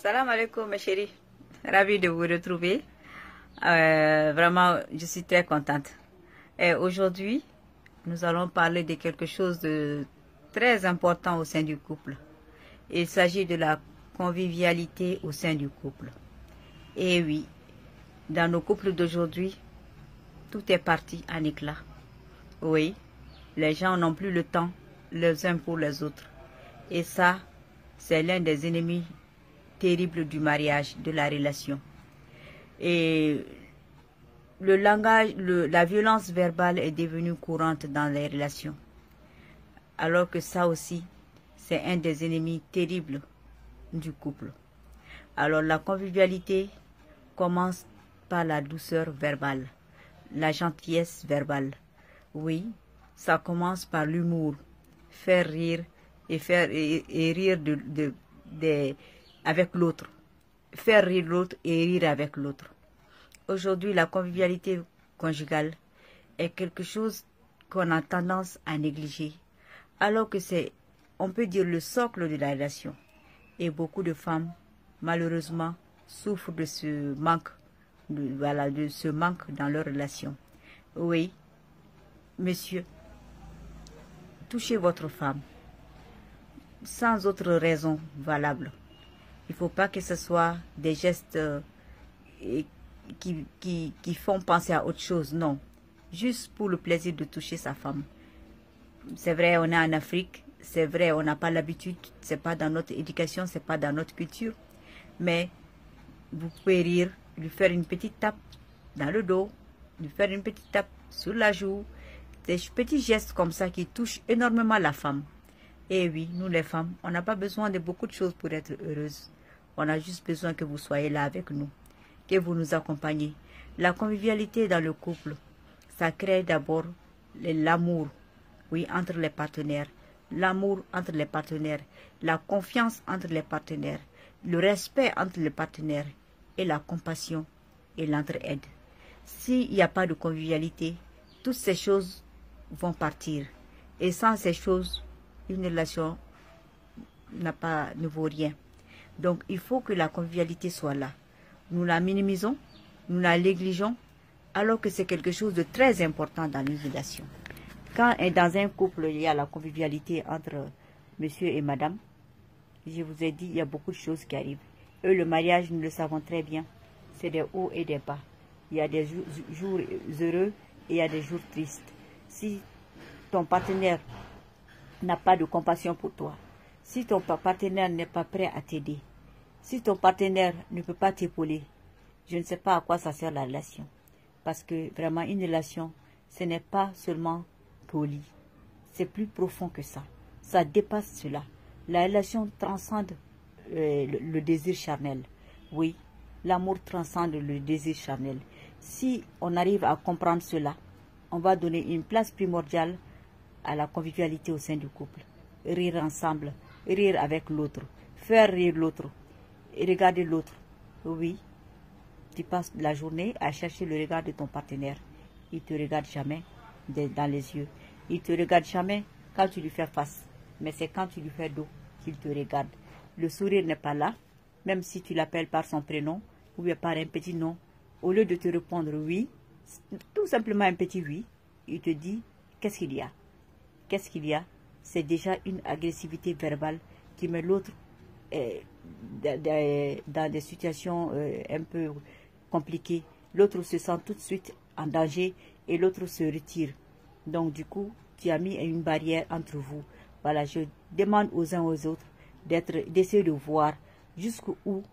Salam alaikum, mes chéris. Ravi de vous retrouver. Vraiment, je suis très contente. Et aujourd'hui, nous allons parler de quelque chose de très important au sein du couple. Il s'agit de la convivialité au sein du couple. Et oui, dans nos couples d'aujourd'hui, tout est parti en éclat. Oui, les gens n'ont plus le temps les uns pour les autres. Et ça, c'est l'un des ennemis terribles du mariage, de la relation. Et le langage, la violence verbale est devenue courante dans les relations. Alors que ça aussi, c'est un des ennemis terribles du couple. Alors la convivialité commence par la douceur verbale, la gentillesse verbale. Oui, ça commence par l'humour, faire rire et rire avec l'autre, faire rire l'autre et rire avec l'autre. Aujourd'hui, la convivialité conjugale est quelque chose qu'on a tendance à négliger, alors que c'est, on peut dire, le socle de la relation. Et beaucoup de femmes, malheureusement, souffrent de ce manque, de ce manque dans leur relation. Oui, monsieur, touchez votre femme sans autre raison valable. Il ne faut pas que ce soit des gestes qui font penser à autre chose, non. Juste pour le plaisir de toucher sa femme. C'est vrai, on est en Afrique, c'est vrai, on n'a pas l'habitude, c'est pas dans notre éducation, c'est pas dans notre culture. Mais vous pouvez rire, lui faire une petite tape dans le dos, lui faire une petite tape sur la joue. Des petits gestes comme ça qui touchent énormément la femme. Et oui, nous les femmes, on n'a pas besoin de beaucoup de choses pour être heureuses. On a juste besoin que vous soyez là avec nous, que vous nous accompagnez. La convivialité dans le couple, ça crée d'abord l'amour, oui, entre les partenaires. L'amour entre les partenaires, la confiance entre les partenaires, le respect entre les partenaires et la compassion et l'entraide. S'il n'y a pas de convivialité, toutes ces choses vont partir. Et sans ces choses, une relation ne vaut rien. Donc, il faut que la convivialité soit là. Nous la minimisons, nous la négligeons, alors que c'est quelque chose de très important dans une relation. Quand dans un couple, il y a la convivialité entre monsieur et madame, je vous ai dit, il y a beaucoup de choses qui arrivent. Le mariage, nous le savons très bien, c'est des hauts et des bas. Il y a des jours heureux et il y a des jours tristes. Si ton partenaire n'a pas de compassion pour toi, si ton partenaire n'est pas prêt à t'aider, si ton partenaire ne peut pas t'épauler, je ne sais pas à quoi ça sert la relation. Parce que vraiment, une relation, ce n'est pas seulement poli. C'est plus profond que ça. Ça dépasse cela. La relation transcende le désir charnel. Oui, l'amour transcende le désir charnel. Si on arrive à comprendre cela, on va donner une place primordiale à la convivialité au sein du couple. Rire ensemble, rire avec l'autre, faire rire l'autre, et regarder l'autre. Oui, tu passes la journée à chercher le regard de ton partenaire. Il ne te regarde jamais dans les yeux. Il ne te regarde jamais quand tu lui fais face. Mais c'est quand tu lui fais dos qu'il te regarde. Le sourire n'est pas là, même si tu l'appelles par son prénom ou bien par un petit nom. Au lieu de te répondre oui, tout simplement un petit oui, il te dit qu'est-ce qu'il y a. Qu'est-ce qu'il y a? C'est déjà une agressivité verbale qui met l'autre dans des situations un peu compliquées. L'autre se sent tout de suite en danger et l'autre se retire. Donc du coup, tu as mis une barrière entre vous. Voilà, je demande aux uns aux autres d'essayer de voir jusqu'où,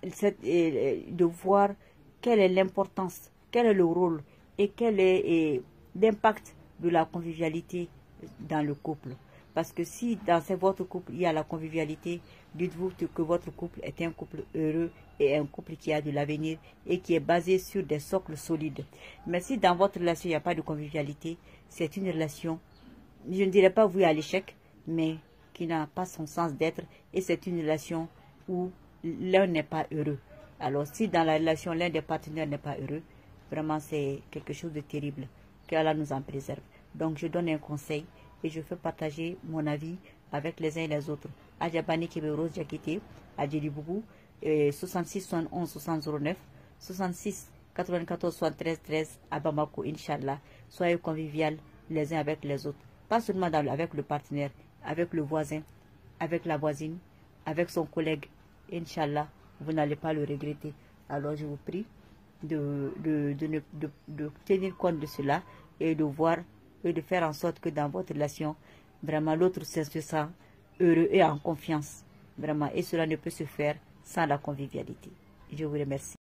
de voir quelle est l'importance, quel est le rôle et quel est l'impact de la convivialité dans le couple. Parce que si dans votre couple il y a la convivialité, dites-vous que votre couple est un couple heureux et un couple qui a de l'avenir et qui est basé sur des socles solides. Mais si dans votre relation il n'y a pas de convivialité, c'est une relation, je ne dirais pas vouée à l'échec, mais qui n'a pas son sens d'être, et c'est une relation où l'un n'est pas heureux. Alors si dans la relation l'un des partenaires n'est pas heureux, vraiment c'est quelque chose de terrible. qu'Allah nous en préserve. Donc je donne un conseil et je fais partager mon avis avec les uns et les autres. Adjabani Kebe Rose Jakite, Adjeli Bougou, 66 71 60 09, 66 94 73 13 à Bamako, Inch'Allah. Soyez convivial les uns avec les autres. Pas seulement avec le partenaire, avec le voisin, avec la voisine, avec son collègue. Inch'Allah, vous n'allez pas le regretter. Alors je vous prie de tenir compte de cela et de voir et de faire en sorte que dans votre relation, vraiment l'autre se sent heureux et en confiance. Vraiment, et cela ne peut se faire sans la convivialité. Je vous remercie.